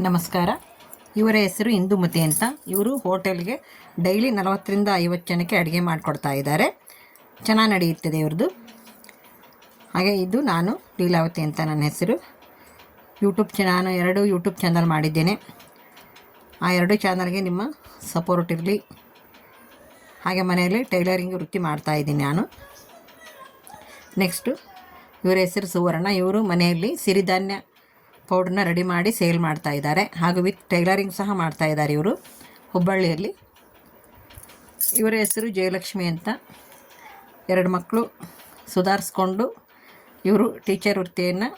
ನಮಸ್ಕಾರ. ಇವರ ಹೆಸರು ಇಂದುಮತಿ ಅಂತ. ಇವರು ಹೋಟೆಲ್ಗೆ ಡೈಲಿ 40ರಿಂದ 50 ಜನಕ್ಕೆ ಅಡುಗೆ ಮಾಡಿಕೊಡ್ತಾ ಇದ್ದಾರೆ. ಚೆನ್ನಾಗಿ ನಡೆಯುತ್ತದೆ ಇವ್ರದ್ದು. ಹಾಗೆ ಇದು ನಾನು ಲೀಲಾವತಿ ಅಂತ ನನ್ನ ಹೆಸರು. ನಾನು 2 ಯೂಟ್ಯೂಬ್ ಚಾನಲ್ ಮಾಡಿದ್ದೇನೆ. ಆ 2 ಚಾನಲ್ಗೆ ನಿಮ್ಮ ಸಪೋರ್ಟ್ ಇರಲಿ. ಹಾಗೆ ಮನೆಯಲ್ಲಿ ಟೈಲರಿಂಗ್ ವೃತ್ತಿ ಮಾಡ್ತಾಯಿದ್ದೀನಿ ನಾನು. ನೆಕ್ಸ್ಟು ಇವರ ಹೆಸರು ಸುವರ್ಣ. ಇವರು ಮನೆಯಲ್ಲಿ ಸಿರಿಧಾನ್ಯ ಪೌಡ್ರನ್ನ ರೆಡಿ ಮಾಡಿ ಸೇಲ್ ಮಾಡ್ತಾ ಇದ್ದಾರೆ. ಹಾಗೂ ವಿತ್ ಟೈಲರಿಂಗ್ ಸಹ ಮಾಡ್ತಾ ಇದ್ದಾರೆ ಇವರು ಹುಬ್ಬಳ್ಳಿಯಲ್ಲಿ. ಇವರ ಹೆಸರು ಜಯಲಕ್ಷ್ಮಿ ಅಂತ. 2 ಮಕ್ಕಳು ಸುಧಾರಿಸ್ಕೊಂಡು ಇವರು ಟೀಚರ್ ವೃತ್ತಿಯನ್ನು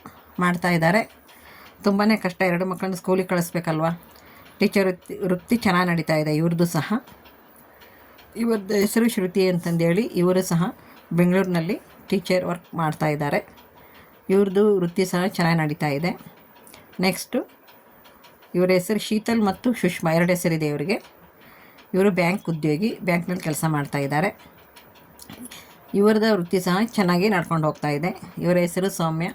ಮಾಡ್ತಾ ಇದ್ದಾರೆ. ತುಂಬಾ ಕಷ್ಟ, 2 ಮಕ್ಕಳನ್ನ ಸ್ಕೂಲಿಗೆ ಕಳಿಸ್ಬೇಕಲ್ವ. ಟೀಚರ್ ವೃತ್ತಿ ಚೆನ್ನಾಗಿ ನಡೀತಾ ಇದೆ ಇವ್ರದ್ದು ಸಹ. ಇವ್ರದ್ದು ಹೆಸರು ಶ್ರುತಿ ಅಂತಂದೇಳಿ. ಇವರು ಸಹ ಬೆಂಗಳೂರಿನಲ್ಲಿ ಟೀಚರ್ ವರ್ಕ್ ಮಾಡ್ತಾ ಇದ್ದಾರೆ. ಇವ್ರದ್ದು ವೃತ್ತಿ ಸಹ ಚೆನ್ನಾಗಿ ನಡೀತಾ ಇದೆ. ನೆಕ್ಸ್ಟು ಇವರ ಹೆಸರು ಶೀತಲ್ ಮತ್ತು ಸುಷ್ಮಾ, 2 ಹೆಸರಿದೆ ಇವರಿಗೆ. ಇವರು ಬ್ಯಾಂಕ್ ಉದ್ಯೋಗಿ, ಬ್ಯಾಂಕ್ನಲ್ಲಿ ಕೆಲಸ ಮಾಡ್ತಾ ಇದ್ದಾರೆ. ಇವರದ ವೃತ್ತಿ ಸಹ ಚೆನ್ನಾಗಿ ನಡ್ಕೊಂಡು ಹೋಗ್ತಾ ಇದೆ. ಇವರ ಹೆಸರು ಸೌಮ್ಯ.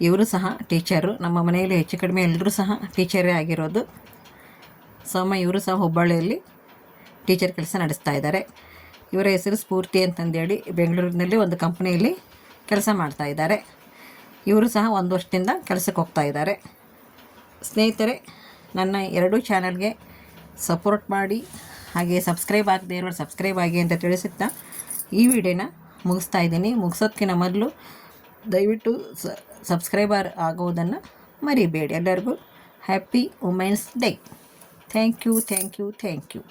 ಇವರು ಸಹ ಟೀಚರು. ನಮ್ಮ ಮನೆಯಲ್ಲಿ ಹೆಚ್ಚು ಕಡಿಮೆ ಎಲ್ಲರೂ ಸಹ ಟೀಚರೇ ಆಗಿರೋದು. ಸೌಮ್ಯ ಇವರು ಸಹ ಹುಬ್ಬಳ್ಳಿಯಲ್ಲಿ ಟೀಚರ್ ಕೆಲಸ ನಡೆಸ್ತಾ ಇದ್ದಾರೆ. ಇವರ ಹೆಸರು ಸ್ಫೂರ್ತಿ ಅಂತಂದೇಳಿ. ಬೆಂಗಳೂರಿನಲ್ಲಿ ಒಂದು ಕಂಪ್ನಿಯಲ್ಲಿ ಕೆಲಸ ಮಾಡ್ತಾ ಇದ್ದಾರೆ. ಇವರು ಸಹ 1 ವರ್ಷದಿಂದ ಕೆಲಸಕ್ಕೆ ಹೋಗ್ತಾ ಇದ್ದಾರೆ. ಸ್ನೇಹಿತರೆ, ನನ್ನ 2 ಚಾನಲ್ಗೆ ಸಪೋರ್ಟ್ ಮಾಡಿ, ಹಾಗೆ ಸಬ್ಸ್ಕ್ರೈಬ್ ಆಗದೆ ಇರೋರು ಸಬ್ಸ್ಕ್ರೈಬ್ ಆಗಿ ಅಂತ ತಿಳಿಸುತ್ತಾ ಈ ವಿಡಿಯೋನ ಮುಗಿಸ್ತಾ ಇದ್ದೀನಿ. ಮುಗಿಸೋದಕ್ಕಿಂತ ಮೊದಲು ದಯವಿಟ್ಟು ಸಬ್ಸ್ಕ್ರೈಬರ್ ಆಗೋದನ್ನು ಮರಿಬೇಡಿ. ಎಲ್ಲರಿಗೂ happy women's day. Thank you.